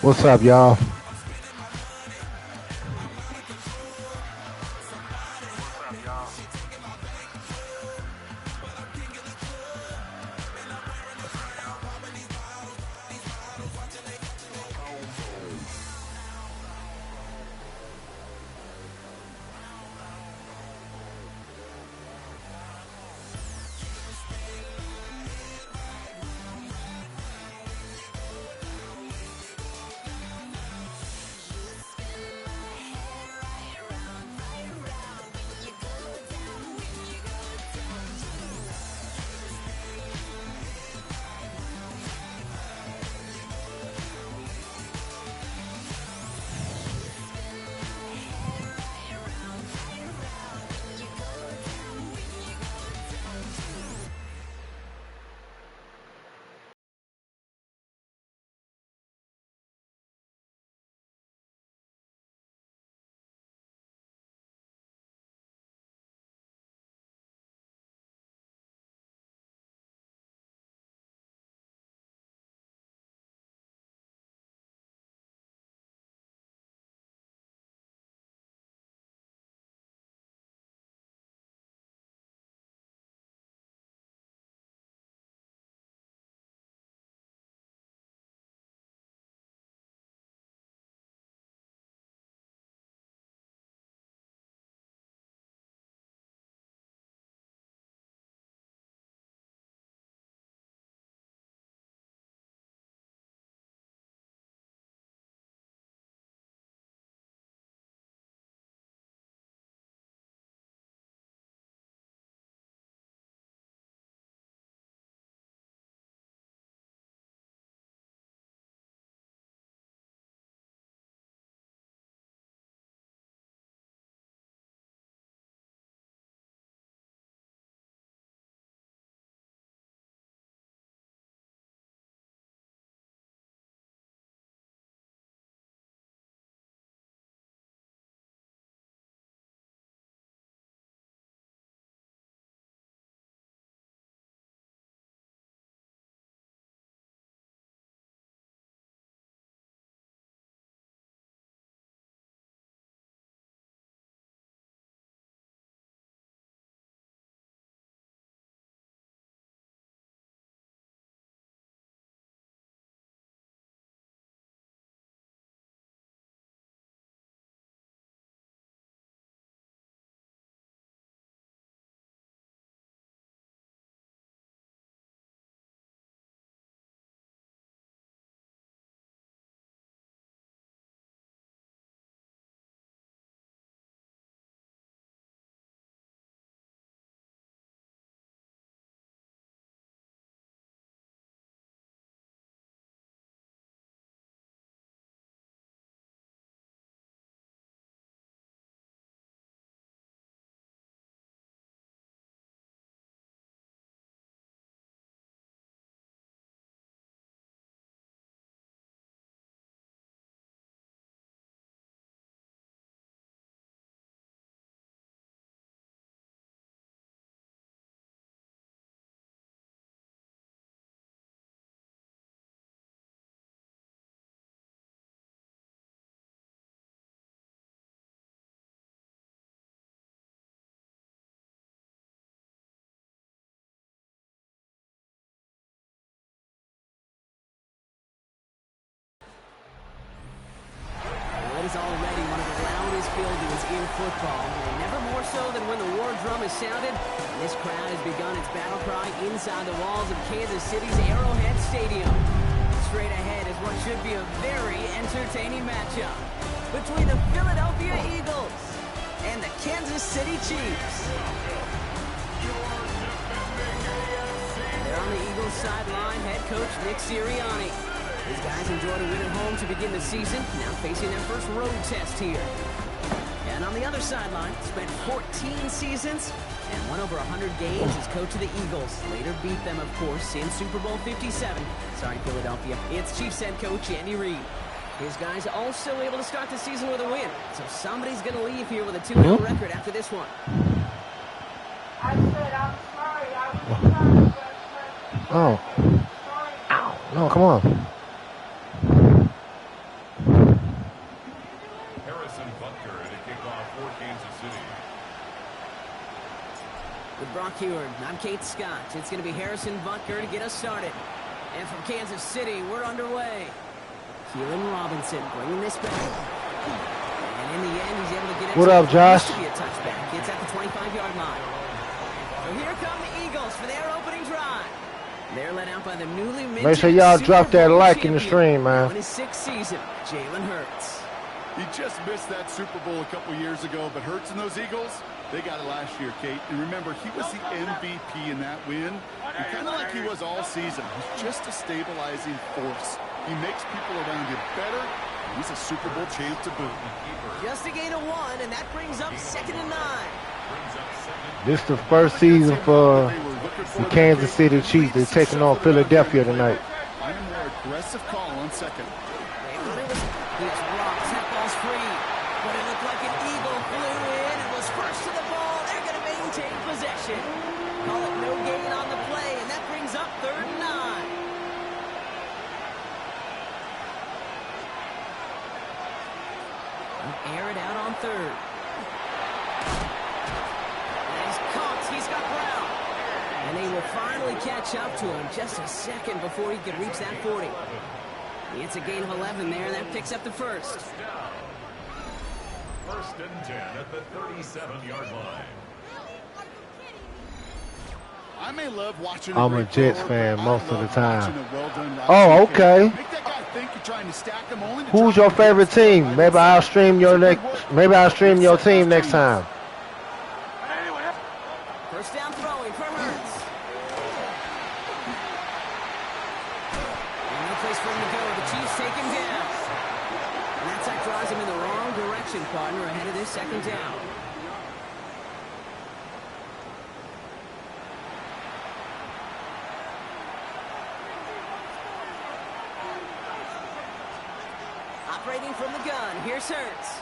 What's up, y'all? Is already one of the loudest buildings in football, and never more so than when the war drum is sounded. This crowd has begun its battle cry inside the walls of Kansas City's Arrowhead Stadium. Straight ahead is what should be a very entertaining matchup between the Philadelphia Eagles and the Kansas City Chiefs. They're on the Eagles sideline, head coach Nick Sirianni. These guys enjoyed a win at home to begin the season, now facing their first road test here. And on the other sideline, spent 14 seasons and won over 100 games as coach of the Eagles. Later beat them, of course, in Super Bowl 57. Sorry, Philadelphia. It's Chiefs head coach Andy Reid. His guys also able to start the season with a win. So somebody's going to leave here with a 2-0 record after this one. I said, I'm sorry. I was sorry. Oh. Ow. No, come on. Brock Heward. I'm Kate Scott. It's going to be Harrison Butker to get us started. And from Kansas City, we're underway. Keelan Robinson bringing this back. And in the end, he's able to get it. What up, Josh? To be a touchback. It's at the 25-yard line. So here come the Eagles for their opening drive. They're led out by the newly minted. Make sure y'all drop that like in the stream, man. In his 6th season, Jalen Hurts. He just missed that Super Bowl a couple years ago, but Hurts and those Eagles, they got it last year, Kate. And remember, he was the MVP in that win. And kind of like he was all season. He's just a stabilizing force. He makes people around him better, and he's a Super Bowl champ to boot. Just a gain of 1, and that brings up 2nd and 9. This is the first season for the Kansas City Chiefs. They're taking on Philadelphia tonight. I'm a more aggressive call on 2nd. He's rocked. That ball's free. But it looked like an eagle flew in and was first to the ball. They're going to maintain possession. Call it no gain on the play, and that brings up 3rd and 9. Air it out on 3rd. He's got Brown. And they will finally catch up to him just a second before he could reach that 40. It's a gain of 11 there, and that picks up the 1st. 1st and 10 at the 37-yard line. I may love watching. I'm a Jets fan most of the time. Oh, okay. Who's your favorite team? Maybe I'll stream your team next time. First down throwing for Hurts. And no place for him to go. The Chiefs take him down. And that sack drives him in the wrong direction, partner, ahead of this 2nd down. Operating from the gun, here's Hurts.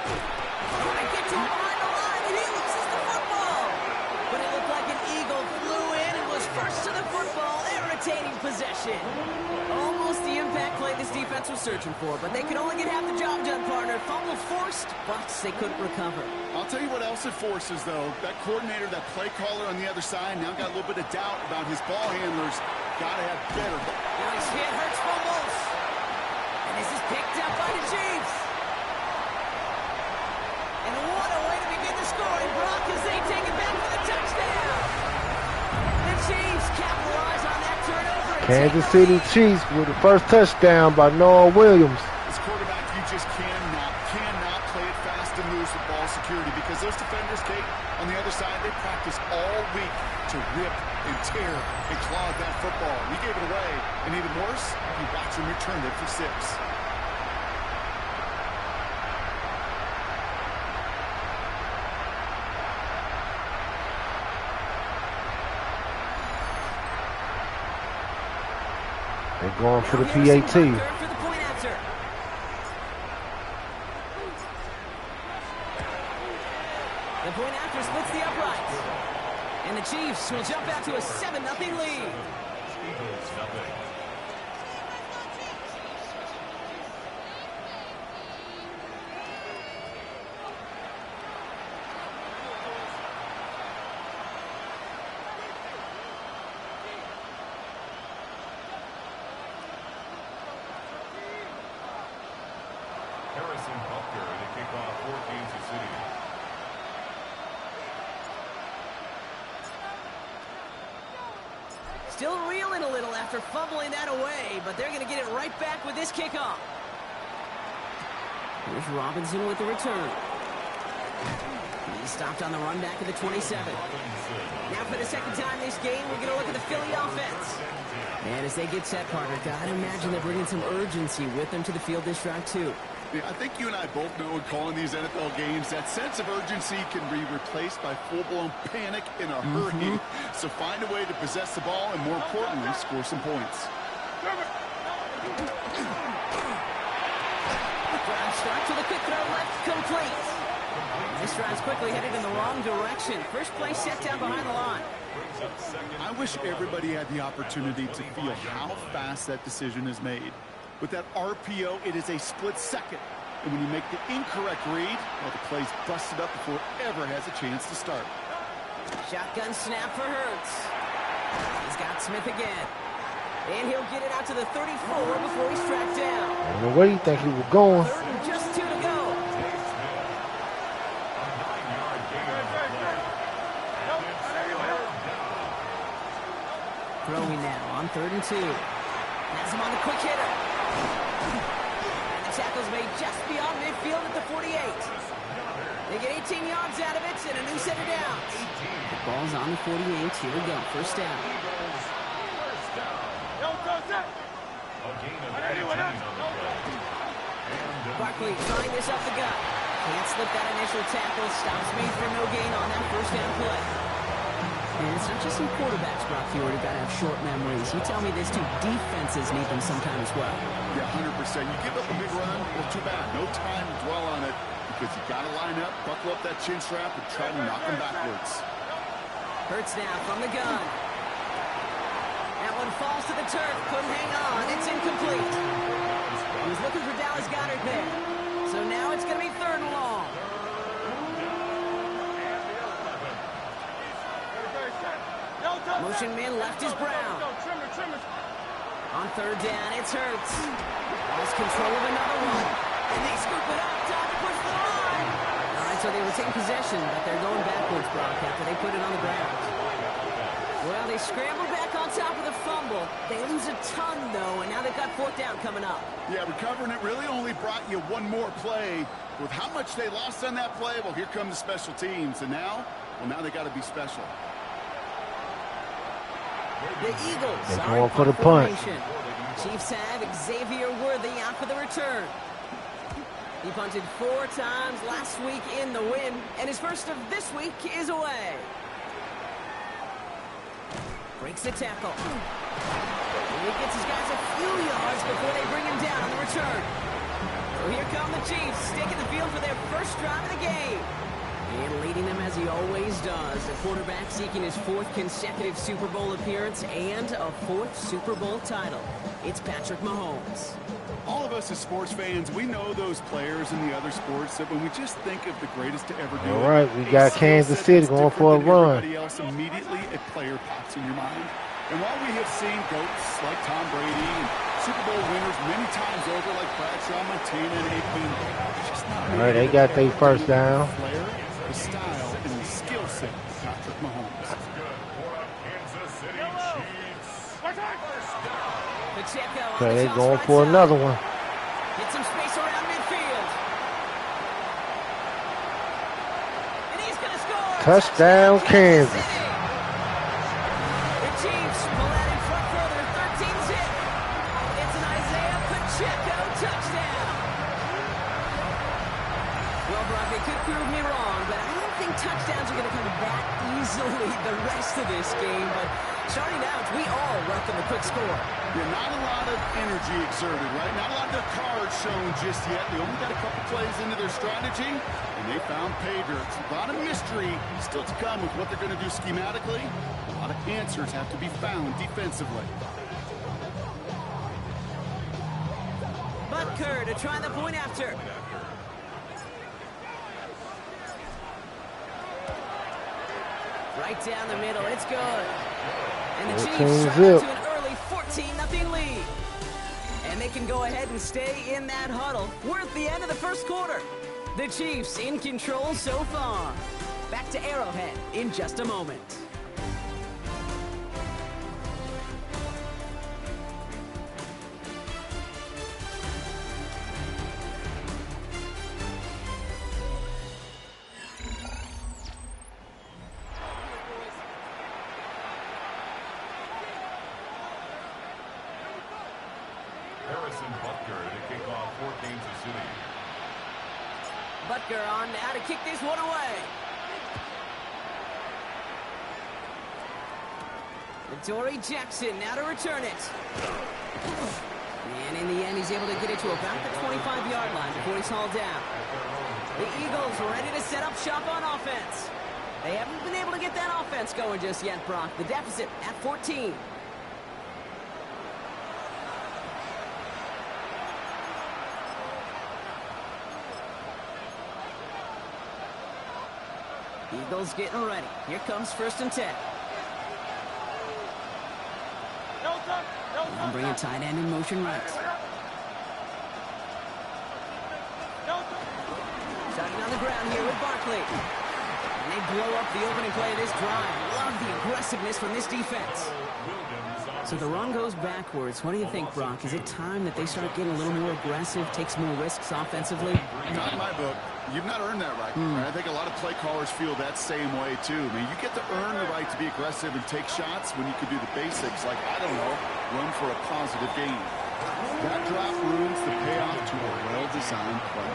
Trying to get to him behind the line, and he loses the football. But it looked like an eagle flew in and was first to the football. They're retaining possession. Almost the impact play this defense was searching for, but they could only get half the job done, partner. Fumble forced, but they couldn't recover. I'll tell you what else it forces, though. That coordinator, that play caller on the other side, now got a little bit of doubt about his ball handlers. Got to have better. Now he's hit, Hurts fumbles. And this is picked up by the Chiefs. And what a way to begin the scoring, Brock, as they take it back for the touchdown. The Chiefs capitalize on that turnover. Kansas City Chiefs with the first touchdown by Noah Williams. This quarterback, you just cannot play it fast and lose with ball security, because those defenders, Kate, on the other side, they practice all week to rip and tear and claw at that football. You gave it away, and even worse, you watch them return it for 6. They're going for the PAT. For the point after. The point after splits the uprights. And the Chiefs will jump out to a 7-0 lead. Eagles nothing. Harrison Butker to kick off for Kansas City. Still reeling a little after fumbling that away, but they're going to get it right back with this kickoff. Here's Robinson with the return. He stopped on the run back at the 27. Now for the 2nd time this game, we're going to look at the Philly offense. And as they get set, partner, gotta imagine they're bringing some urgency with them to the field this drive, too. Yeah, I think you and I both know in calling these NFL games, that sense of urgency can be replaced by full-blown panic in a hurry. So find a way to possess the ball and, more importantly, score some points. Drive starts with a quick throw left, complete. This drive's quickly headed in the wrong direction. First play set down behind the line. I wish everybody had the opportunity to feel how fast that decision is made. With that RPO, it is a split second. And when you make the incorrect read, well, the play's busted up before it ever has a chance to start. Shotgun snap for Hurts. He's got Smith again. And he'll get it out to the 34 before he's tracked down. I don't know where you think he was going. Third and just 2 to go. Throwing now on 3rd and 2. Has him on the quick hitter. And the tackle's made just beyond midfield at the 48. They get 18 yards out of it and a new set of downs. The ball's on the 48. Here we go. First down. Barkley trying this up the gut. Can't slip that initial tackle. Stops made for no gain on that first down play. And it's not just some quarterbacks, Brock Ford, who got to have short memories. You tell me this too. Defenses need them sometime as well. Yeah, 100%. You give up a big run, well, too bad. No time to dwell on it because you got to line up, buckle up that chin strap, and try to knock them backwards. Hurts now from the gun. That one falls to the turf. Couldn't hang on. It's incomplete. He was looking for Dallas Goedert there. So now it's going to be 3rd and long. Motion man left is Brown. On 3rd down, it's Hurts. Lost control of another one. And they scoop it up. Time to push the line. All right, so they retain possession, but they're going backwards, Brock, after they put it on the ground. Well, they scramble back on top of the fumble. They lose a ton, though, and now they've got 4th down coming up. Yeah, recovering it really only brought you one more play. With how much they lost on that play, well, here come the special teams. And now they got to be special. The Eagles They're are going in for the punt punt. formation. Chiefs have Xavier Worthy out for the return. He punted 4 times last week in the win, and his first of this week is away. Breaks the tackle. And he gets his guys a few yards before they bring him down on the return. So here come the Chiefs, taking the field for their first drive of the game. And leading them as he always does. The quarterback seeking his 4th consecutive Super Bowl appearance and a 4th Super Bowl title. It's Patrick Mahomes. All of us as sports fans, we know those players in the other sports that when we just think of the greatest to ever do it. All right, we got Kansas City going for a run. Everybody else, immediately a player pops in your mind. And while we have seen GOATs like Tom Brady and Super Bowl winners many times over like Bradshaw, Montana, and Aikman, it's just not All right, they got their first down. The style and the skill set of Patrick Mahomes. Pacheco Okay, they're going for another one. Get some space around midfield. And he's going to score. Touchdown, Kansas. The Chiefs pull out in front further. 13's hit. It's an Isaiah Pacheco touchdown. Well, Brock, they could prove me wrong, but I don't think touchdowns are going to come that easily the rest of this game. But starting out, we all welcome a quick score. Yeah, not a lot of energy exerted, right? Not a lot of their cards shown just yet. They only got a couple plays into their strategy, and they found pay dirt. A lot of mystery still to come with what they're going to do schematically. A lot of answers have to be found defensively. Butker to try the point after. Right down the middle, it's good. And the Chiefs try to an early 14-0 lead. And they can go ahead and stay in that huddle. We're at the end of the first quarter. The Chiefs in control so far. Back to Arrowhead in just a moment. Butker on now to kick this one away. Dory Jackson now to return it. And in the end, he's able to get it to about the 25-yard line before he's hauled down. The Eagles ready to set up shop on offense. They haven't been able to get that offense going just yet, Brock. The deficit at 14. Eagles getting ready. Here comes 1st and 10. I'm bringing tight end in motion right. Starting on the ground here with Barkley. And they blow up the opening play of this drive. Love the aggressiveness from this defense. So the run goes backwards. What do you think, Brock? Is it time that they start getting a little more aggressive, take some more risks offensively? Not in my book. You've not earned that right. I think a lot of play callers feel that same way, too. I mean, you get to earn the right to be aggressive and take shots when you can do the basics, like, I don't know, run for a positive gain. That drop ruins the payoff to a well-designed play.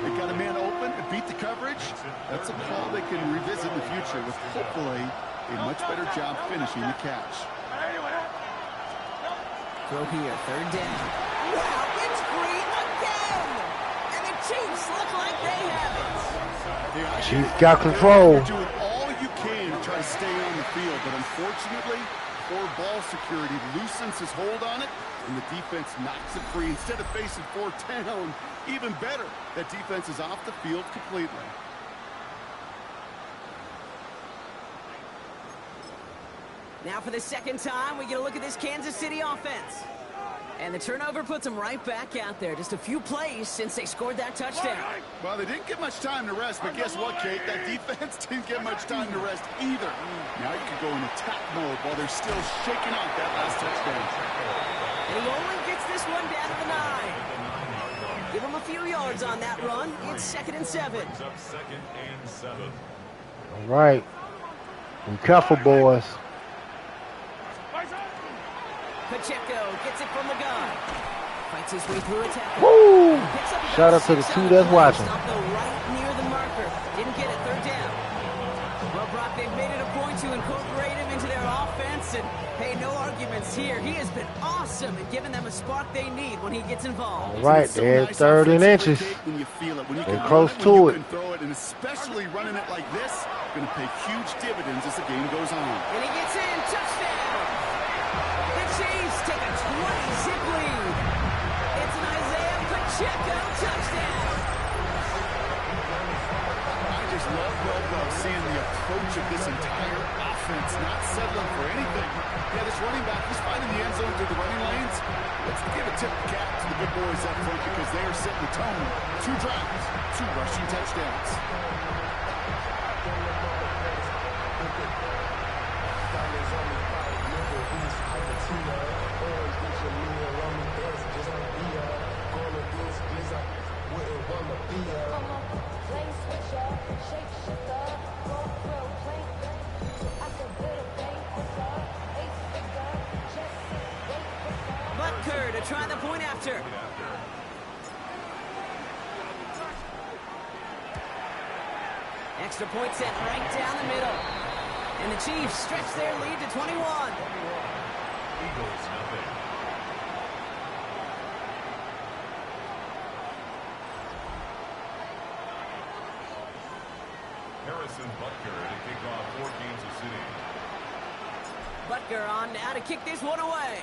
They got a man open and beat the coverage. That's a call they can revisit in the future with, hopefully, a much better job finishing the catch. Throw here, 3rd down. Wow, it's Green again! And the Chiefs look like they have it. Chiefs got control. You're doing all you can to try to stay on the field, but unfortunately, poor ball security loosens his hold on it, and the defense knocks it free. Instead of facing 4th down, even better, that defense is off the field completely. Now for the 2nd time, we get a look at this Kansas City offense. And the turnover puts them right back out there. Just a few plays since they scored that touchdown. Well, they didn't get much time to rest, but guess what, Kate? That defense didn't get much time to rest either. Now you can go in attack mode while they're still shaking off that last touchdown. And he only gets this one down to the 9. Give him a few yards on that run. It's 2nd and 7. All right. Be careful, boys. Pacheco gets it from the gun. Fights his way through a tackle. Woo! Shout out to the 2 that's watching. Right near the marker. Didn't get it. 3rd down. Well, Brock, they've made it a point to incorporate him into their offense. And, hey, no arguments here. He has been awesome at giving them a spark they need when he gets involved. All right, they're 3rd and inches. When you feel it, when you they're can close run it, to when it. you can throw it, and especially running it like this, going to pay huge dividends as the game goes on. And he gets in. Touchdown. The Chiefs take a 20-zip lead. It's an Isaiah Pacheco touchdown. I just love seeing the approach of this entire offense, not settling for anything. Yeah, this running back, he's finding the end zone through the running lanes. Let's give a tip of the cap to the big boys up front because they are setting the tone. 2 drives, 2 rushing touchdowns. Butker to try the point after. Extra point set right down the middle. And the Chiefs stretch their lead to 21. Eagles nothing. Harrison Butker to kick off for Kansas City. Butker on now to kick this one away.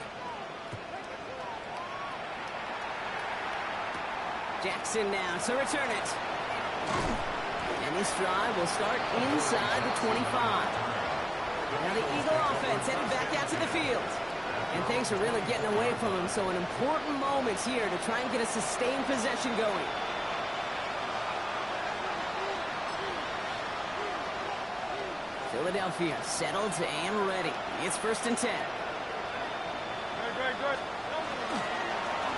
Jackson now to return it. And this drive will start inside the 25. Now the Eagle offense headed back out to the field. And things are really getting away from him, so an important moment here to try and get a sustained possession going. Philadelphia settled and ready. It's 1st and 10.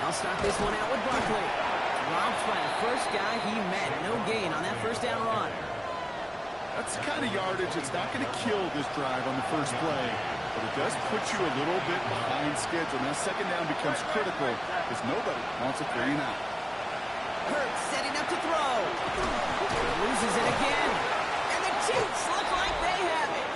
I'll start this one out with Barkley. Dropped by the first guy he met. No gain on that 1st down run. That's the kind of yardage that's not going to kill this drive on the first play, but it does put you a little bit behind schedule. Now 2nd down becomes critical because nobody wants a 3 and out. Hurts setting up to throw. Loses it again. And the Chiefs look like they have it.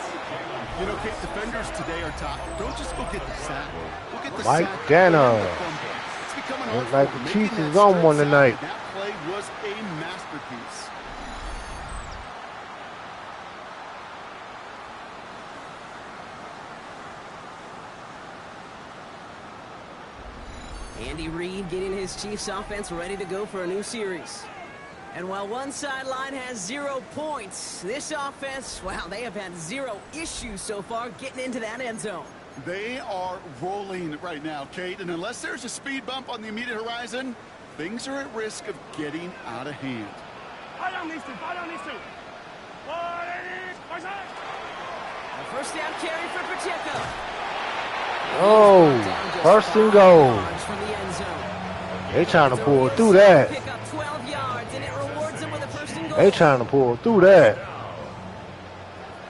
You know, Kate, defenders today are top. Don't just go get the sack. Go get the Mike sack. Dana. It's becoming Looks hard like for the them. Chiefs Making is that on one stretch tonight. out, That play was a masterpiece. Andy Reid getting his Chiefs offense ready to go for a new series. And while one sideline has 0 points, this offense, well, they have had 0 issues so far getting into that end zone. They are rolling right now, Kate, and unless there's a speed bump on the immediate horizon, things are at risk of getting out of hand. A first down carry for Pacheco. Oh, first and goal. Yards from the end zone. They trying to pull through that. Pick up 12 yards, and it rewards them with a first and goal. They trying to pull through that.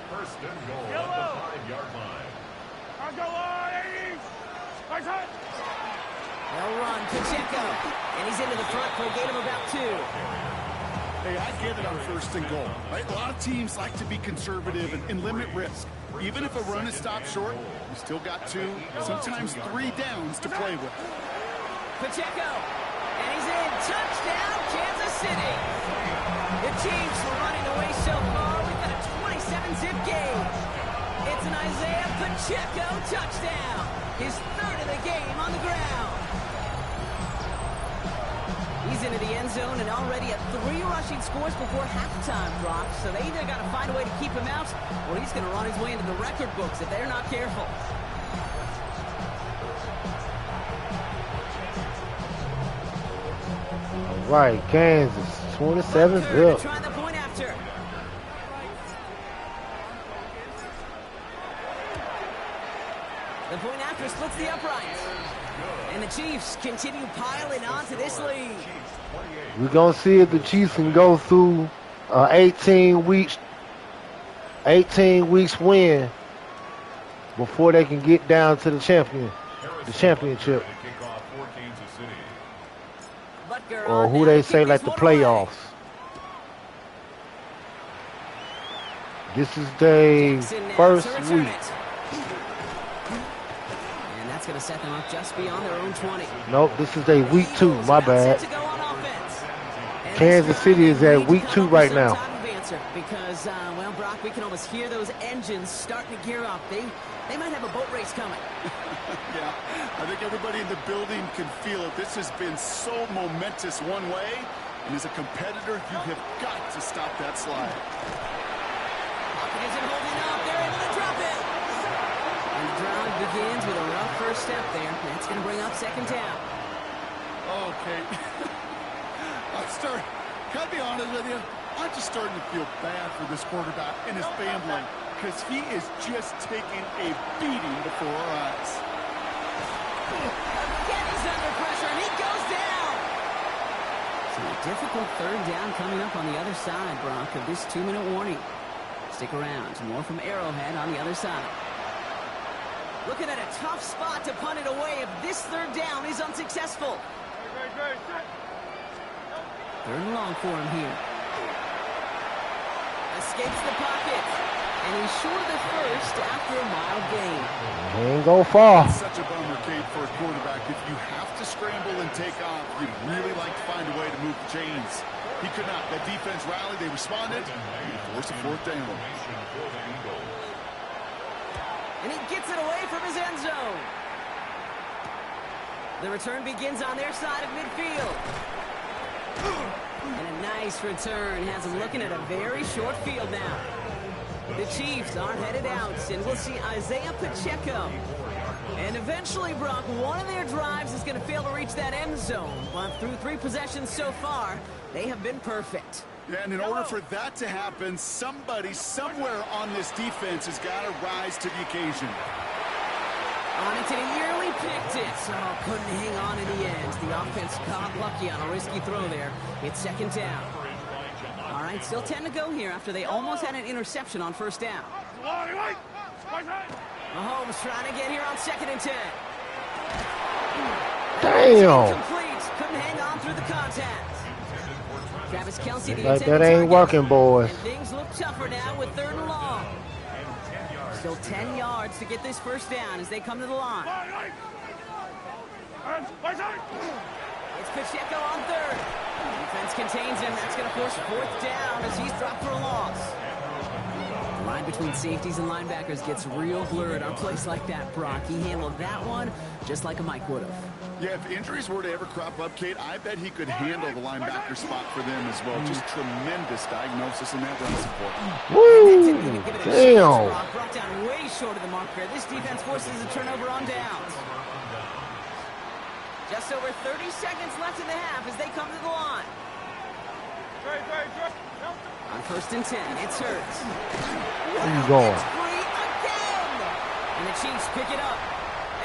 First and goal at the 5-yard line. They'll run Pacheco, and he's into the front for a gain of about 2. Hey, I get it on first and goal, right? A lot of teams like to be conservative and limit risk. Even if a run is stopped short, you still got 2, sometimes 3 downs to play with. Pacheco, and he's in. Touchdown, Kansas City. The Chiefs were running away so far. We've got a 27-zip game. It's an Isaiah Pacheco touchdown. His 3rd of the game on the ground. He's into the end zone and already at 3 rushing scores before halftime, Brock. So they either got to find a way to keep him out, or he's going to run his way into the record books if they're not careful. All right, Kansas, 27-zip. Try the point after. The point after splits the uprights. And the Chiefs continue piling on to this lead. We're going to see if the Chiefs can go through 18 weeks win before they can get down to the championship. Or who they say like the playoffs. This is their first week. And that's going to set them up just beyond their own 20. Nope, this is their week 2, my bad. Kansas City is at week 2 right now. Because, well, Brock, we can almost hear those engines starting to gear up. They might have a boat race coming. Yeah, I think everybody in the building can feel it. This has been so momentous one way, and as a competitor, you have got to stop that slide. Pocket isn't holding up. They're able to drop it. And the drive begins with a rough first step there. That's going to bring up 2nd down. Okay. Gotta be honest with you, I'm just starting to feel bad for this quarterback and his family because he is just taking a beating before our eyes. Again, he's under pressure, and he goes down. So a difficult 3rd down coming up on the other side, Brock, of this 2-minute warning. Stick around. More from Arrowhead on the other side. Looking at a tough spot to punt it away if this 3rd down is unsuccessful. 3rd and long for him here. Escapes the pocket. And he's short of the first after a mild gain. He ain't go far. It's such a bummer, Kate, for a quarterback. If you have to scramble and take off, you'd really like to find a way to move the chains. He could not. That defense rallied. They responded. He forced a 4th down. And he gets it away from his end zone. The return begins on their side of midfield. And a nice return has him looking at a very short field now. The Chiefs are headed out, and we'll see Isaiah Pacheco. And eventually, Brock, one of their drives is going to fail to reach that end zone. But through 3 possessions so far, they have been perfect. Yeah, and in order for that to happen, somebody somewhere on this defense has got to rise to the occasion. On it, and he nearly picked it. Oh, couldn't hang on in the end. The offense got lucky on a risky throw there. It's 2nd down. All right, still 10 to go here after they almost had an interception on 1st down. Mahomes trying to get here on 2nd and 10. Damn. Complete. Couldn't hang on through the contact. Travis Kelce, the Like that ain't working, boys. And things look tougher now with 3rd and long. Still 10 yards to get this 1st down as they come to the line. It's Pacheco on 3rd. Defense contains him. That's going to force 4th down as he's dropped for a loss. The line between safeties and linebackers gets real blurred on plays like that, Brock. He handled that one just like a Mike would have. Yeah, if injuries were to ever crop up, Kate, I bet he could handle the linebacker spot for them as well. Just tremendous diagnosis in that run support. Woo! Damn. Brought down way short of the mark there. This defense forces a turnover on downs. Just over 30 seconds left in the half as they come to the line. On 1st and 10, it's Hurts. Where you going? It's free again! And the Chiefs pick it up.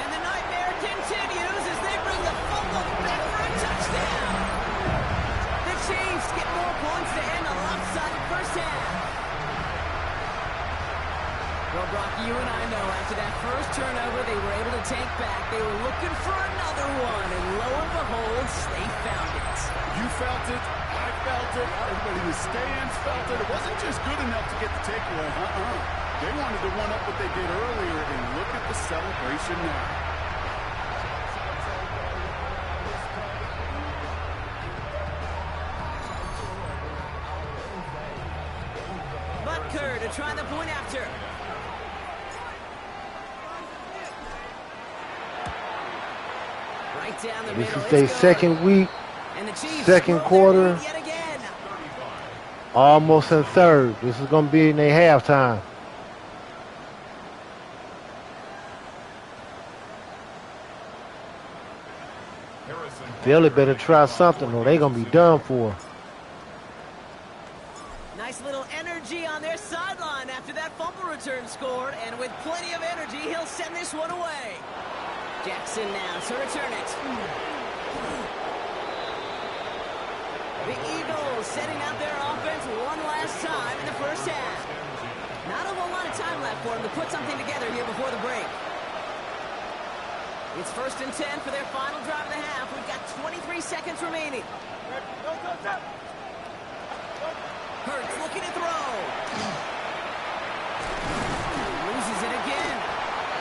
And the nightmare continues as they bring the fumble back for a touchdown. The Chiefs get more points to end a lopsided first half. Well, Brock, you and I know after that first turnover they were able to take back. They were looking for another one, and lo and behold, they found it. You felt it. I felt it. Everybody in the stands felt it. It wasn't just good enough to get the takeaway. They wanted to one up what they did earlier, and look at the celebration now. Butker to try the point after. Right down the middle. This is their second week, second quarter, almost in third. This is going to be in their halftime. Philly better try something or they're going to be done for. Nice little energy on their sideline after that fumble return scored, and with plenty of energy, he'll send this one away. Jackson now to return it. The Eagles setting out their offense one last time in the first half. Not a whole lot of time left for them to put something together here before the break. It's 1st and 10 for their final drive of the half. We've got 23 seconds remaining. Hurts looking to throw. Loses it again.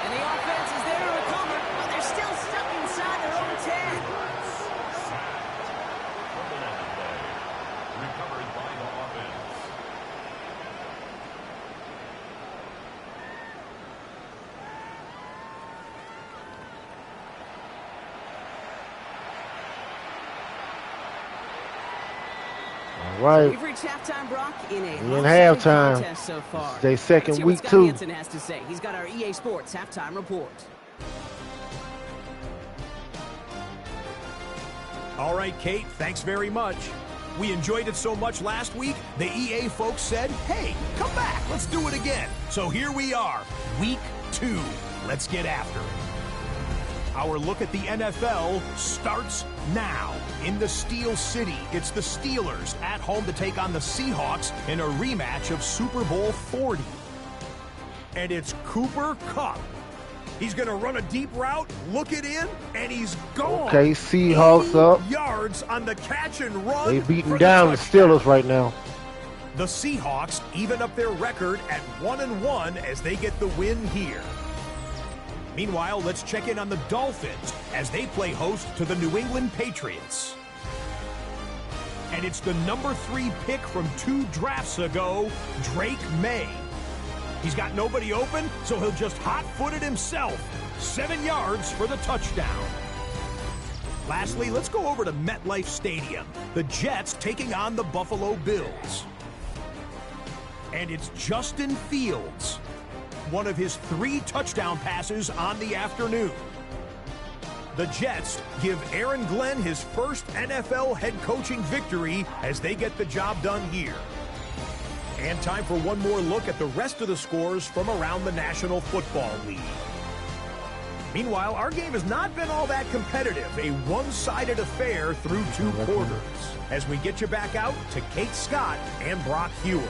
And the offense is there to recover, but they're still stuck inside their own 10. Recovered by the offense. All right. We've reached halftime, Brock, in a halftime. contest so far. It's their second Let's hear week, what Scott too. Hansen has to say. He's got our EA Sports halftime report. All right, Kate, thanks very much. We enjoyed it so much last week, the EA folks said, hey, come back, let's do it again. So here we are, week 2. Let's get after it. Our look at the NFL starts now. In the Steel City, it's the Steelers at home to take on the Seahawks in a rematch of Super Bowl 40. And it's Cooper Kupp. He's going to run a deep route, look it in, and he's gone. Okay, Seahawks up. Yards on the catch and run. They beating down the Steelers right now. The Seahawks even up their record at 1-1 as they get the win here. Meanwhile, let's check in on the Dolphins as they play host to the New England Patriots. And it's the number 3 pick from 2 drafts ago, Drake May. He's got nobody open, so he'll just hot-foot it himself. 7 yards for the touchdown. Lastly, let's go over to MetLife Stadium. The Jets taking on the Buffalo Bills. And it's Justin Fields. One of his 3 touchdown passes on the afternoon. The Jets give Aaron Glenn his first NFL head coaching victory as they get the job done here. And time for one more look at the rest of the scores from around the National Football League. Meanwhile, our game has not been all that competitive, a one-sided affair through 2 quarters. As we get you back out to Kate Scott and Brock Heward.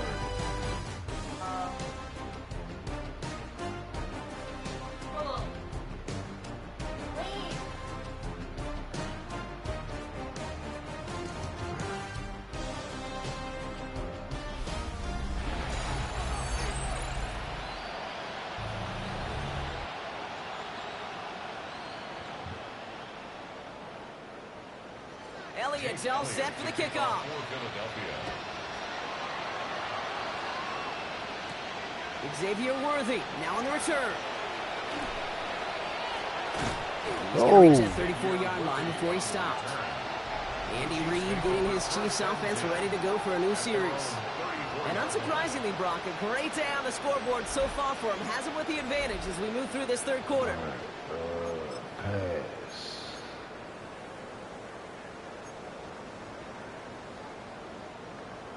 Elliott's all set for the kickoff. Xavier Worthy now on the return. He's going to reach that 34-yard line before he stopped. Andy Reid getting his Chiefs offense ready to go for a new series. And unsurprisingly, Brock, a great day on the scoreboard so far for him. Has him with the advantage as we move through this third quarter. Pass.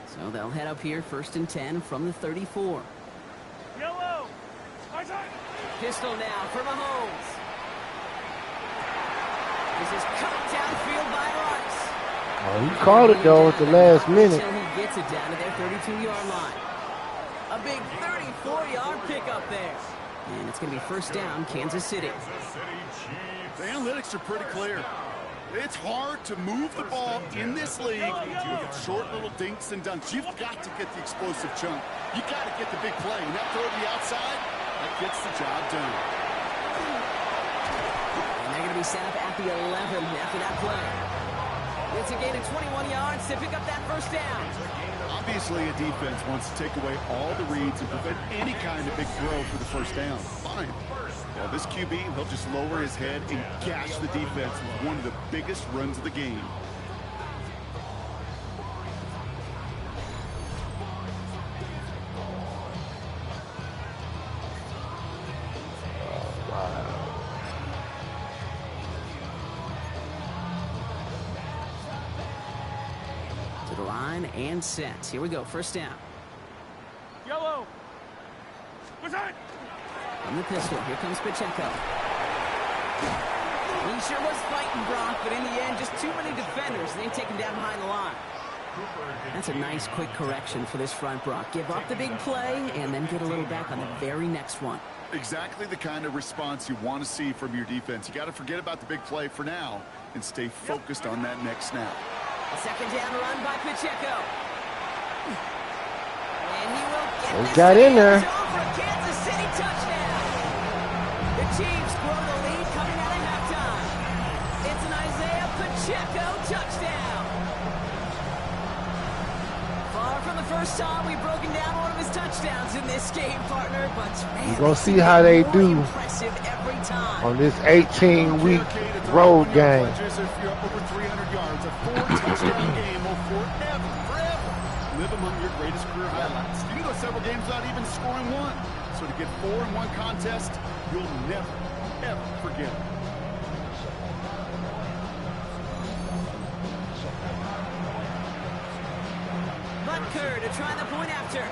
So they'll head up here, 1st and 10 from the 34. Yellow. Pistol now for Mahomes. This is cut downfield by Rice. Oh, he caught it, though, at the last minute. Until he gets it down to their 32-yard line. A big 34-yard pickup there. And it's going to be 1st down, Kansas City. The analytics are pretty clear. It's hard to move the ball in this league with short little dinks and dunks. You've got to get the explosive chunk. You got to get the big play. And that throw to the outside, that gets the job done. And they're going to be set up at the 11 after that play. It's a gain of 21 yards to pick up that 1st down. Obviously, a defense wants to take away all the reads and prevent any kind of big throw for the 1st down. Fine. Well, this QB, he'll just lower his head and gash the defense with one of the biggest runs of the game. To the line and set. Here we go, 1st down. Yellow. From the pistol, here comes Pacheco. He sure was fighting, Brock, but in the end, just too many defenders, and they take him down behind the line. That's a nice, quick correction for this front, Brock. Give up the big play, and then get a little back on the very next one. Exactly the kind of response you want to see from your defense. You got to forget about the big play for now and stay focused on that next snap. A 2nd down run by Pacheco. And he will get He got in there. for a Kansas City touchdown. The Chiefs grow the lead coming out of halftime. It's an Isaiah Pacheco touchdown. Far from the first time we've broken down one of his touchdowns in this game, partner, but man, You're going to see how they do impressive every time. on this 18-week road game. If you're up over 300 yards, a 4-touchdown game will forever live among your greatest career highlights. You can go several games without even scoring one. So to get 4 in one contest, you'll never, ever forget it. Butker to try the point after.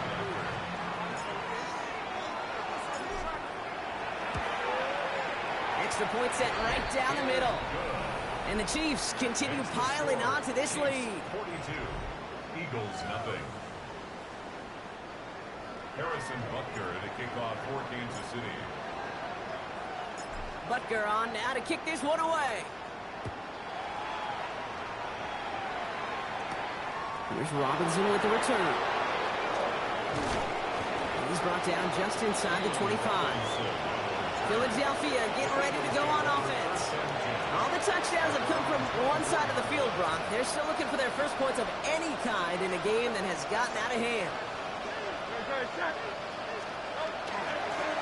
Extra point set right down the middle. And the Chiefs continue piling on to this lead. 42. Eagles, nothing. Harrison Butker to kick off for Kansas City. Butker on now to kick this one away. Here's Robinson with the return. He's brought down just inside the 25. Philadelphia getting ready to go on offense. All the touchdowns have come from one side of the field, Brock. They're still looking for their first points of any kind in a game that has gotten out of hand.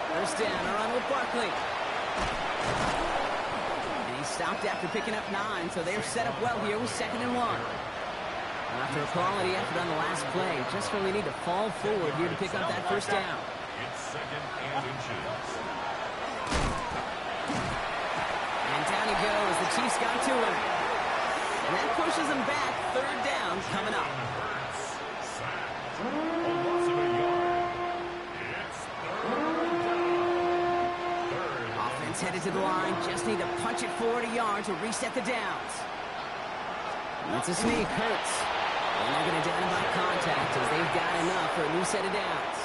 1st down, a run with Barkley. And he stopped after picking up 9, so they're set up well here with 2nd and 1. After a quality effort on the last play, just really need to fall forward here to pick up that 1st down. It's 2nd and inches. And down he goes. The Chiefs got to him. And that pushes him back. 3rd down coming up. Offense headed to the line. Just need to punch it forward a yard to reset the downs. That's a sneak. Hurts. And they're going to down him by contact as they've got enough for a new set of downs.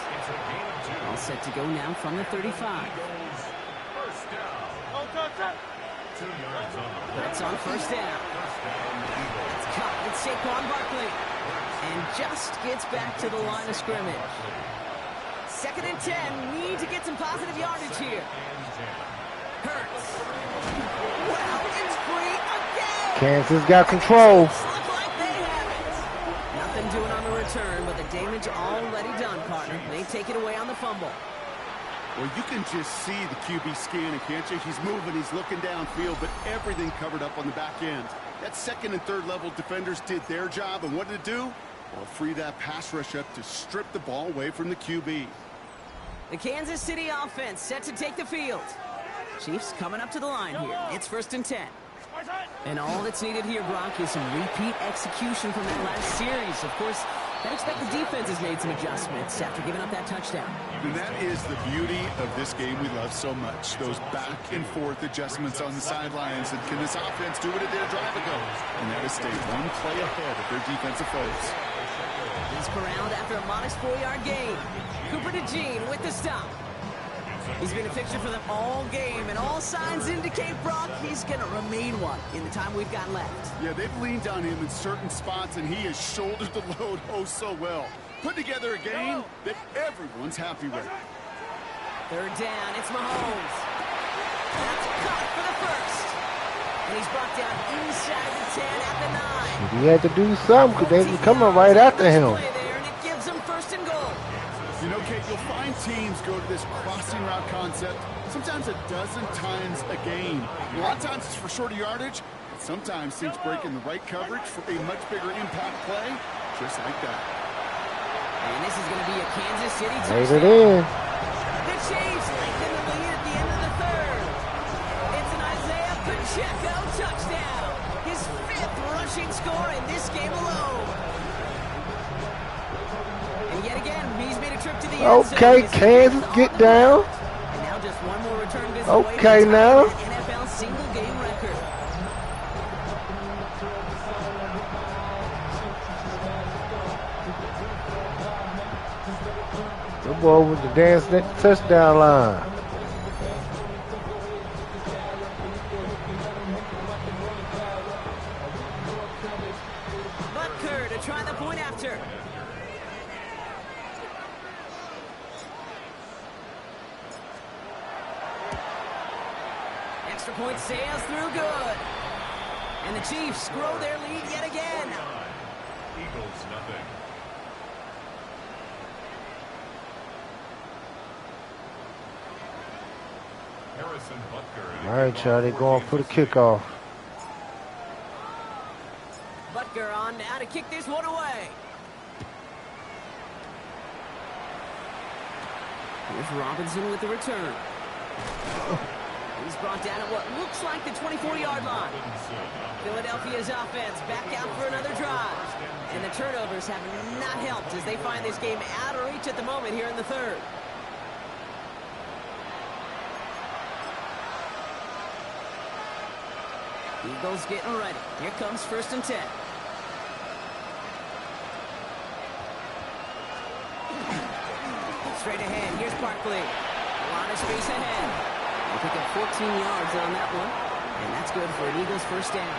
All set to go now from the 35. First down. 2 yards on the That's on 1st down. It's caught. It's Saquon Barkley. And just gets back to the line of scrimmage. 2nd and 10. Need to get some positive yardage here. Hurts. Well, it's free again. Kansas got control. Look like they have it. Nothing doing on the return, but the damage already done, partner. They take it away on the fumble. Well, you can just see the QB scanning, can't you? He's moving, he's looking downfield, but everything covered up on the back end. That second and third level defenders did their job, and what did it do? Well, free that pass rush up to strip the ball away from the QB. The Kansas City offense set to take the field. Chiefs coming up to the line here. It's 1st and 10. And all that's needed here, Brock, is some repeat execution from that last series. Of course, I expect the defense has made some adjustments after giving up that touchdown. And that is the beauty of this game we love so much. Those back and forth adjustments on the sidelines. And can this offense do what it did a drive ago? And that is stay one play ahead of their defensive foes. He's corralled after a modest 4-yard gain. Cooper DeJean with the stop. He's been a fixture for them all game, and all signs indicate, Brock, he's going to remain one in the time we've got left. Yeah, they've leaned on him in certain spots, and he has shouldered the load oh so well. Put together a game that everyone's happy with. 3rd down, it's Mahomes. That's caught for the first. And he's brought down inside the 10 at the 9. He had to do something because they were coming right after him. There, and it gives him 1st and goal. You know, Kate, you'll find teams go to this crossing route concept sometimes a dozen times a game. A lot of times it's for shorter yardage, but sometimes teams break in the right coverage for a much bigger impact play, just like that. And this is going to be a Kansas City Made touchdown. it in. The Chiefs lengthen the lead at the end of the 3rd. It's an Isaiah Pacheco touchdown. His 5th rushing score in this game alone. And yet again, he's made a trip to the end zone. Okay, Kansas, get down. And now just one more return visit Okay, away now. from that NFL single game record. The boy with the dance touchdown line. Butker to try the point after. Extra point sails through good. And the Chiefs grow their lead yet again. Eagles, nothing. Harrison Butker. All right, y'all, they going for the kickoff. Butker on now to kick this one away. Here's Robinson with the return. He's brought down at what looks like the 24-yard line. Philadelphia's offense back out for another drive. And the turnovers have not helped as they find this game out of reach at the moment here in the 3rd. Eagles getting ready. Here comes 1st and 10. Straight ahead. Here's Barkley. A lot of space ahead. They pick up 14 yards on that one. And that's good for an Eagles 1st down.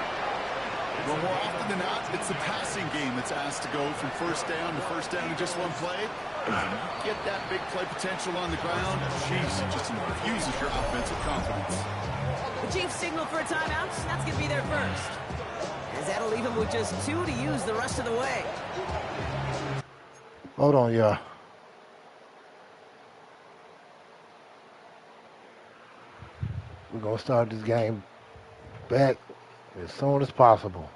Well, more often than not, it's the passing game that's asked to go from 1st down to 1st down in just one play. Get that big play potential on the ground. Chiefs just infuses your offense with confidence. The Chiefs signal for a timeout. That's going to be their first. As that'll leave them with just 2 to use the rest of the way. Hold on, y'all. We're going to start this game back as soon as possible.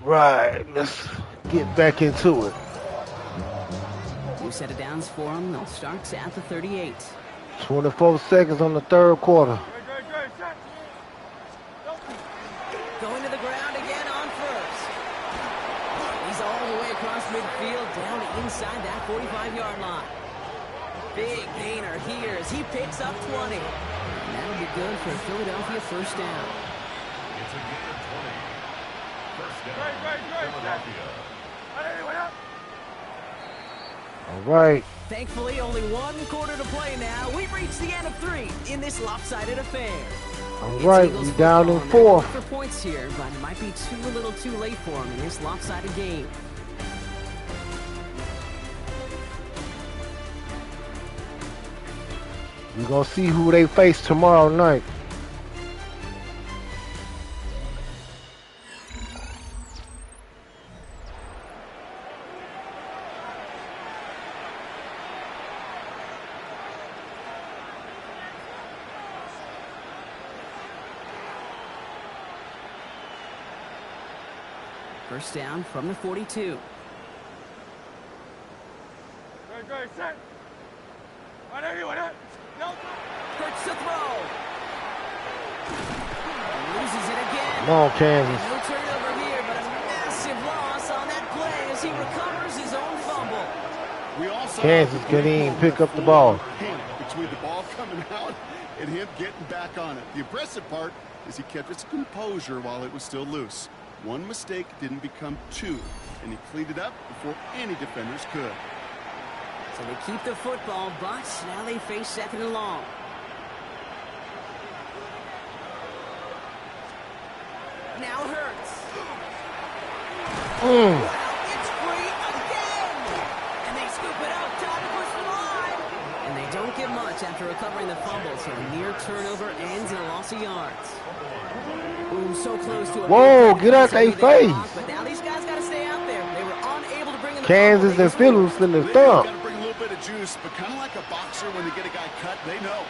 Right, let's get back into it. New set of downs for them. They'll start at the 38. 24 seconds on the 3rd quarter. Going to the ground again on 1st. He's all the way across midfield down inside that 45-yard line. Big gainer here as he picks up 20. And that'll be good for a Philadelphia 1st down. It's a gain of 20. First down, Philadelphia. All right. Thankfully, only 1 quarter to play now. We've reached the end of 3 in this lopsided affair. All right, we down in 4. For points here, but it might be a little too late for them in this lopsided game. We're going to see who they face tomorrow night. First down from the 42. Set. Hurts to throw. Loses it again. Come on, Kansas. No turnover here, but a massive loss on that play as he recovers his own fumble. We also Kansas couldn't even pick up the ball. Panic between the ball coming out and him getting back on it. The impressive part is he kept his composure while it was still loose. One mistake didn't become two, and he cleaned it up before any defenders could. So they keep the football, but now they face second and long. Now Hurts. It's free again. And they scoop it up. Time to push the line. And they don't get much after recovering the fumble, so a near turnover ends in a loss of yards. Ooh, so close to a Whoa, get out their face. But now these guys got to stay out there. They were unable to bring in the Kansas and Phillips in the thump. Got to bring a little bit of juice, but kind of like a boxer when they get a guy cut, they know.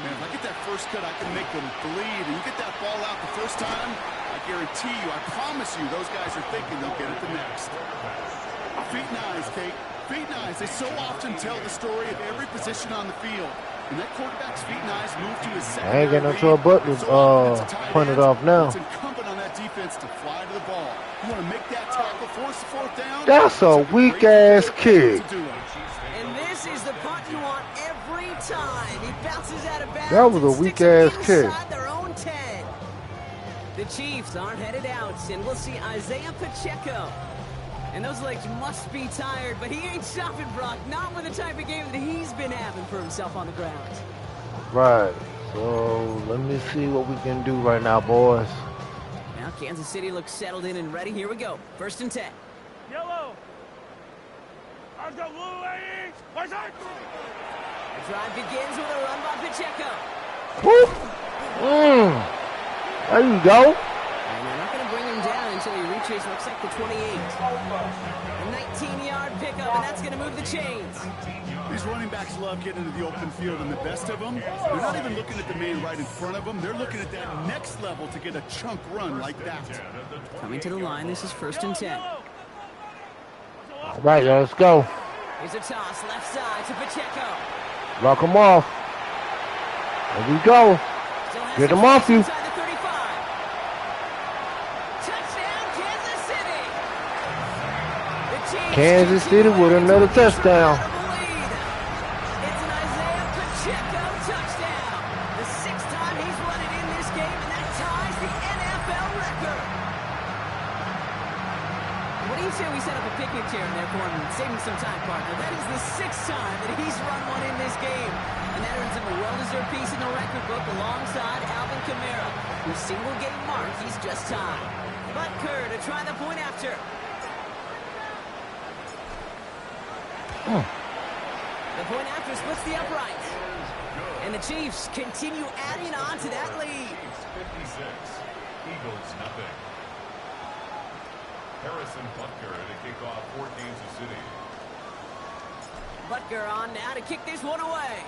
Man, if I get that first cut, I can make them bleed. And you get that ball out the first time, I guarantee you, I promise you, those guys are thinking they'll get it the next. Feet and eyes, Kate. Feet and eyes. They so often tell the story of every position on the field. And that quarterback's feet and eyes move to his second. I ain't got no trouble but to punt it off now. It's incumbent on that defense to fly to the ball. You want to make that tackle, force the fourth down. That's a weak-ass kick. And this is the punt you want every time. He bounces out of bounds. That was a weak-ass kick. Inside their own 10. The Chiefs aren't headed out, and we'll see Isaiah Pacheco. And those legs must be tired, but he ain't stopping, Brock. Not with the type of game that he's been having for himself on the ground. Right. So let me see what we can do right now, boys. Now Kansas City looks settled in and ready. Here we go. First and 10. Yellow. I've got blue lady. What's that? The drive begins with a run by Pacheco. Whoop. There you go. And they're not going to bring him down until he reaches, looks like the 28. A 19-yard pickup, and that's going to move the chains. These running backs love getting into the open field, and the best of them, they're not even looking at the man right in front of them. They're looking at that next level to get a chunk run like that. Coming to the line, this is first and 10. All right, let's go. Here's a toss, left side to Pacheco. Lock him off. There we go. Get him off you. Inside the 35. Touchdown, Kansas City. The Chiefs Kansas City with another touchdown. It's an Isaiah Pacheco touchdown. The 6th time he's run it in this game, and that ties the NFL record. What do you say we set up a picnic chair in there for him and save him some time, partner? That is the 6th time that he's run one in this game. And that earns him a well-deserved piece in the record book alongside Alvin Kamara, whose single-game mark he's just tied. Butker to try the point after. The point after splits the uprights. And the Chiefs continue adding on to that lead. 56. Eagles nothing. Harrison Butker to kick off for Kansas City. Butker on now to kick this one away.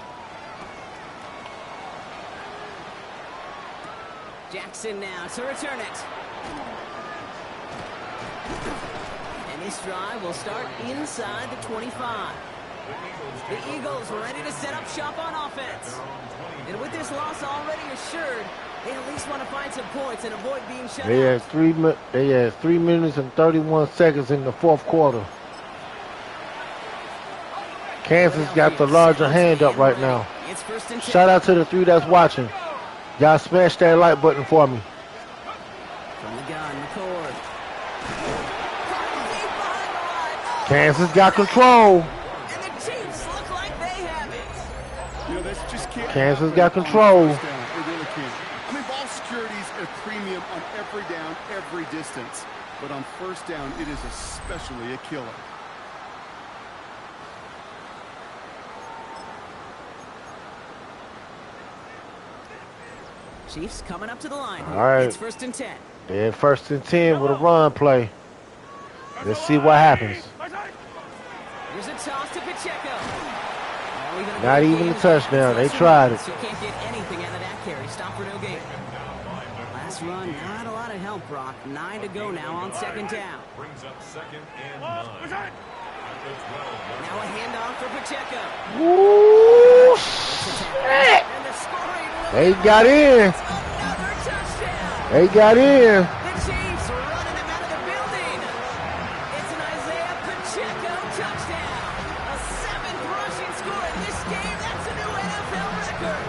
Jackson now to return it. And this drive will start inside the 25. The Eagles ready to set up shop on offense. And with this loss already assured, they at least want to find some points and avoid being shut out. They had 3 minutes and 31 seconds in the fourth quarter. Kansas got the larger hand up right now. It's first and 10. Shout out to the 3 that's watching. Y'all smash that like button for me. From the gun, McCord. Kansas got control. And the Chiefs look like they have it. You know, that's just can't Kansas got control. It really can't. I mean, ball security's a premium on every down, every distance. But on first down, it is especially a killer. Chiefs coming up to the line. All right. It's 1st and 10. They're 1st and 10 with a run play. Let's see what happens. Here's a toss to Pacheco. Not even a touchdown. They tried it. You can't get anything out of that carry. Stop for no gain. Last run, not a lot of help, Brock. 9 to go now on 2nd down. Brings up 2nd and 9. Now a handoff for Pacheco. Woo! Shit. And the scoring. They got in. Another touchdown. They got in. The Chiefs are running him out of the building. It's an Isaiah Pacheco touchdown. A 7th rushing score in this game. That's a new NFL record.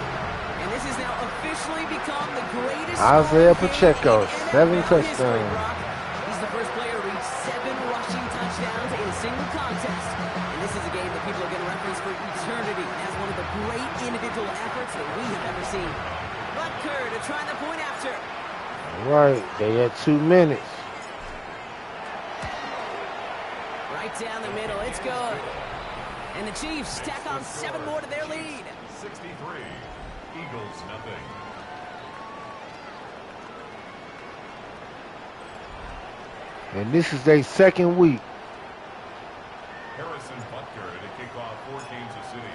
And this has now officially become the greatest Isaiah scoring Pacheco, game in 7 NFL history, touchdowns. Brock. He's the first player to reach 7 rushing touchdowns in a single contest. And this is a game that people are going to reference for eternity as one of the great individual efforts that we have ever seen. Butker to try the point after. Right, they had 2 minutes. Right down the middle, it's good. And the Chiefs tack on 7 more to their lead. 63. Eagles nothing. And this is their 2nd week. Harrison Butker to kick off for Kansas City.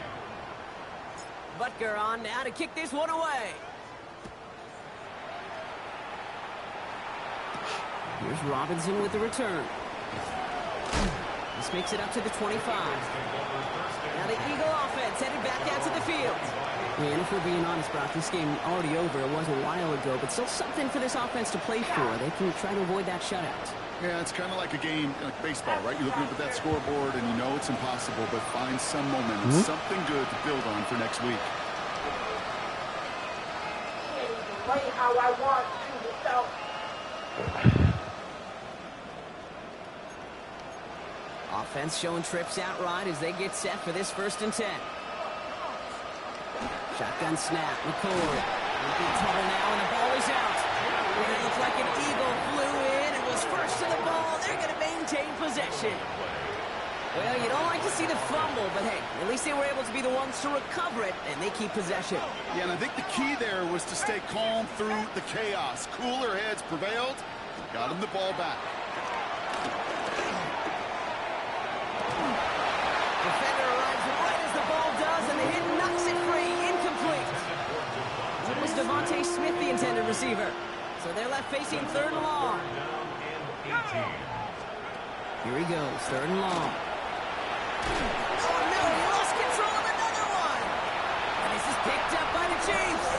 Butker on now to kick this one away. Here's Robinson with the return. This makes it up to the 25. Now the Eagle offense headed back out to the field. And if we're being honest, Brock, this game already over. It was a while ago, but still something for this offense to play for. They can try to avoid that shutout. Yeah, it's kind of like a game, like baseball, right? You're looking up at that scoreboard, and you know it's impossible, but find some momentum, something good to build on for next week. Play how I want to, so. Offense showing trips out right as they get set for this 1st and 10. Shotgun snap, McCord. Will be trouble now, and the ball is out. And it looked like an Eagle flew in and was first to the ball. They're going to maintain possession. Well, you don't like to see the fumble, but hey, at least they were able to be the ones to recover it, and they keep possession. Yeah, and I think the key there was to stay calm through the chaos. Cooler heads prevailed, got him the ball back. Defender arrives right as the ball does, and the hit knocks it free. Incomplete. It was Devontae Smith, the intended receiver. So they're left facing 3rd and long. Here he goes, 3rd and long. Oh, no, he lost control of another one. And this is picked up by the Chiefs.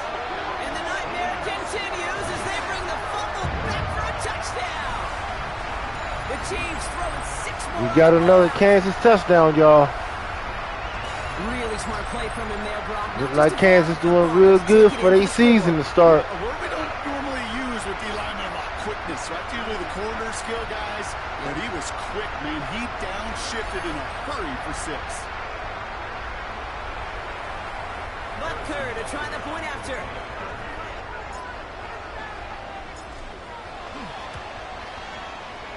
And the nightmare continues as they bring the fumble back for a touchdown. The Chiefs throwing 6 more. We got another Kansas touchdown, y'all. Really smart play from him there, Brock. Look like Kansas doing real good for their season to start. A word we don't normally use with D linemen a lot, quickness, right? Usually the corner skill guys, but he was quick, man. He downshifted in a hurry for 6. Butker to try the point after.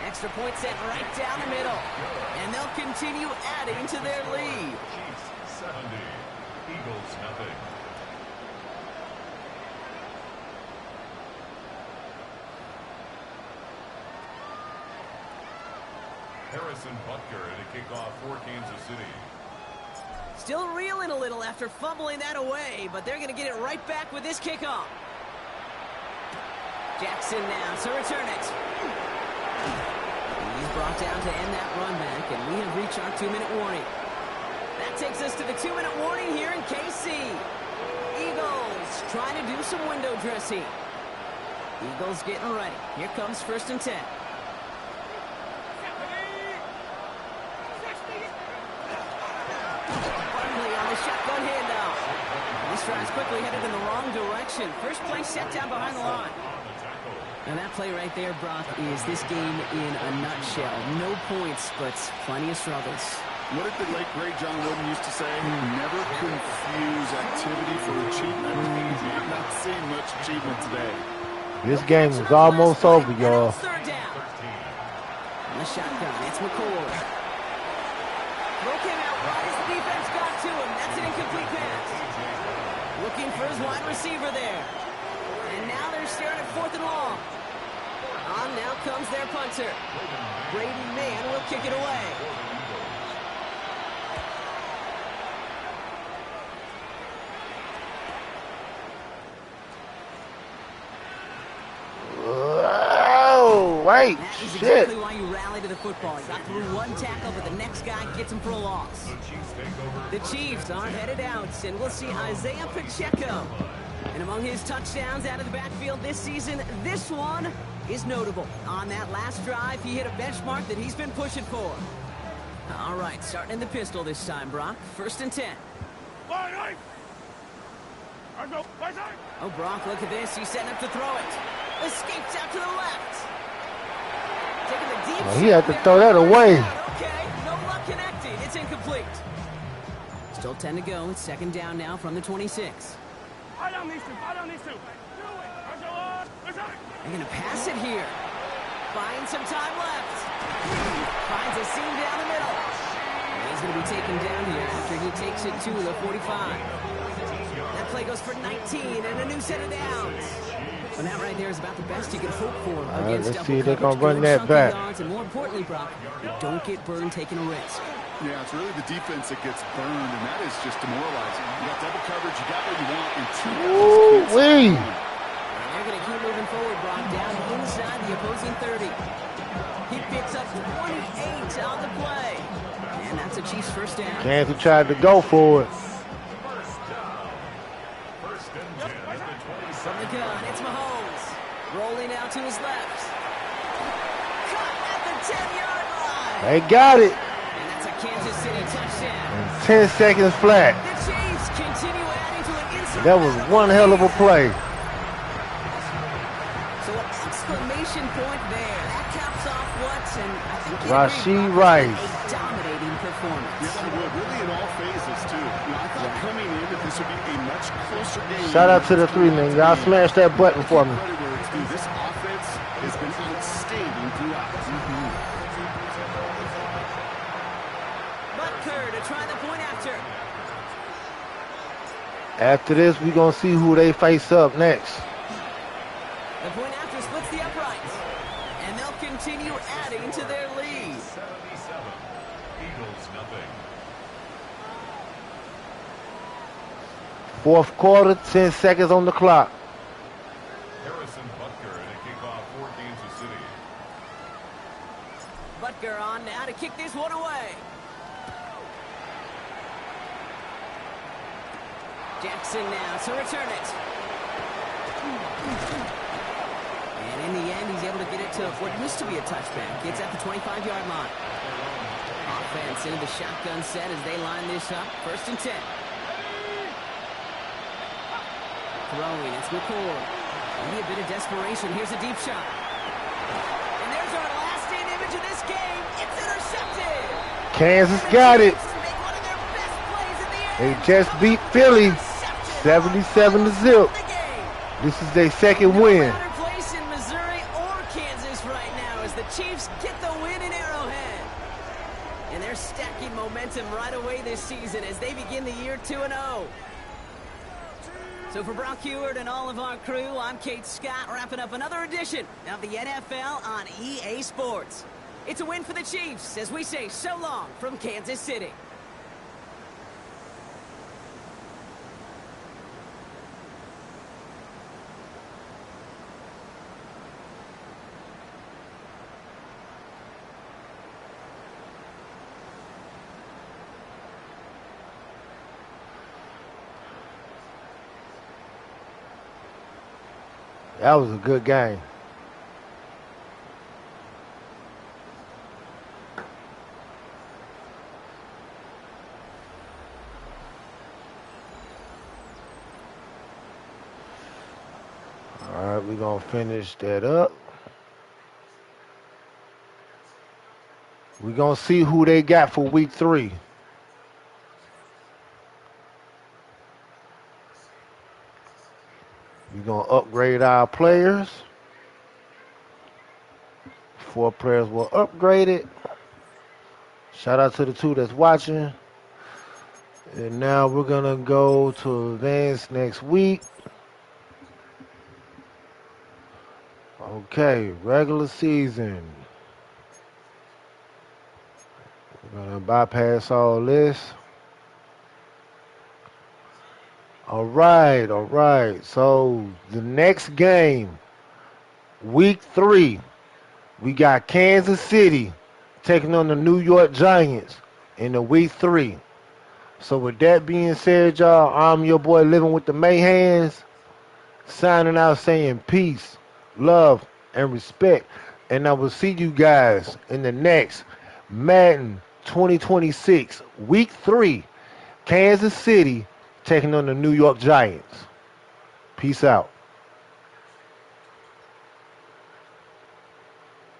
Extra point set right down the middle. And they'll continue adding to their lead. Chiefs 70. Eagles nothing. Harrison Butker to kick off for Kansas City. Still reeling a little after fumbling that away, but they're going to get it right back with this kickoff. Jackson now to return it. He's brought down to end that run back, and we have reached our 2-minute warning. That takes us to the 2-minute warning here in KC. Eagles trying to do some window dressing. Eagles getting ready. Here comes 1st and 10. Barkley on the shotgun handoff. This drive's quickly headed in the wrong direction. First play set down behind the line. And that play right there, Brock, is this game in a nutshell. No points, but plenty of struggles. What did the late, great John Wooden used to say? Never confuse activity for achievement. I'm not seeing much achievement today. This game is almost over, y'all. 3rd down. On the shotgun, it's McCord. Throw came out right as the defense got to him. That's an incomplete pass. Looking for his wide receiver there. And 4th and long. On now comes their punter. Brady Mann will kick it away. Oh, wait, That is shit. exactly why you rally to the football. He got through one tackle, but the next guy gets him for a loss. The Chiefs are headed out, and we'll see Isaiah Pacheco. And among his touchdowns out of the backfield this season, this one is notable. On that last drive, he hit a benchmark that he's been pushing for. All right, starting in the pistol this time, Brock. 1st and 10. Oh, Brock, look at this. He's setting up to throw it. Escapes out to the left. Taking the deep He had to shot throw that there. away. Okay, no luck connecting. It's incomplete. Still 10 to go. It's 2nd down now from the 26. I don't need to. They're going to pass it here. Finds some time left. Finds a seam down the middle. And he's going to be taken down here after he takes it to the 45. That play goes for 19 and a new set of downs. Well, that right there is about the best you can hope for against let's see if they're double gonna run coverage, that good back. yards, and more importantly, Brock, you don't get burned taking a risk. Yeah, it's really the defense that gets burned, and that is just demoralizing. You got double coverage, you got what you want, and 2 guys can't Ooh-wee. And they're going to keep moving forward, Brock, down inside the opposing 30. He picks up 28 on the play. And that's a Chiefs 1st down. Kansas tried to go for it. From the gun, it's Mahomes. Rolling out to his left. Caught at the 10-yard line. They got it. And that's a Kansas City touchdown. And 10 seconds flat. The Chiefs continue adding to an inside. That was one hell of a play. So an exclamation point there. That caps off what, and I think Rashee Rice. a dominating performance. Yes, it would. Really in all phases, too. I thought coming in that this would be a much closer game. Shout out to the 3 men. Y'all smash that button for me. Dude, this offense has been outstanding throughout. Butker to try the point after. After this, we're going to see who they face up next. The point after splits the uprights. And they'll continue adding to their lead. 77. Eagles nothing. 4th quarter, 10 seconds on the clock. Harrison Butker and a kickoff for Kansas City. Butker on now to kick this one away. Jackson now to return it. And in the end, he's able to get it to what used to be a touchback. It's at the 25-yard line. Offense into the shotgun set as they line this up. 1st and 10. Throwing, it's McCord. Maybe a bit of desperation. Here's a deep shot. And there's our last-in image of this game. It's intercepted. Kansas got it. Make one of their best plays in the They air. just beat Philly 77-0. This is their 2nd win. Better place in Missouri or Kansas right now as the Chiefs get the win in Arrowhead. And they're stacking momentum right away this season as they begin the year 2-0. So for Brock Heward and all of our crew, I'm Kate Scott, wrapping up another edition of the NFL on EA Sports. It's a win for the Chiefs as we say so long from Kansas City. That was a good game. All right, we're going to finish that up. We're going to see who they got for week 3. We're going to upgrade our players. 4 players were upgraded. Shout out to the 2 that's watching. And now we're going to go to advance next week. Okay, regular season. We're gonna bypass all this. All right. So the next game, week 3, we got Kansas City taking on the New York Giants in the week 3. So with that being said, y'all, I'm your boy living with the Mayhands, signing out saying peace, love, and respect. And I will see you guys in the next Madden 2026, week 3, Kansas City taking on the New York Giants. Peace out.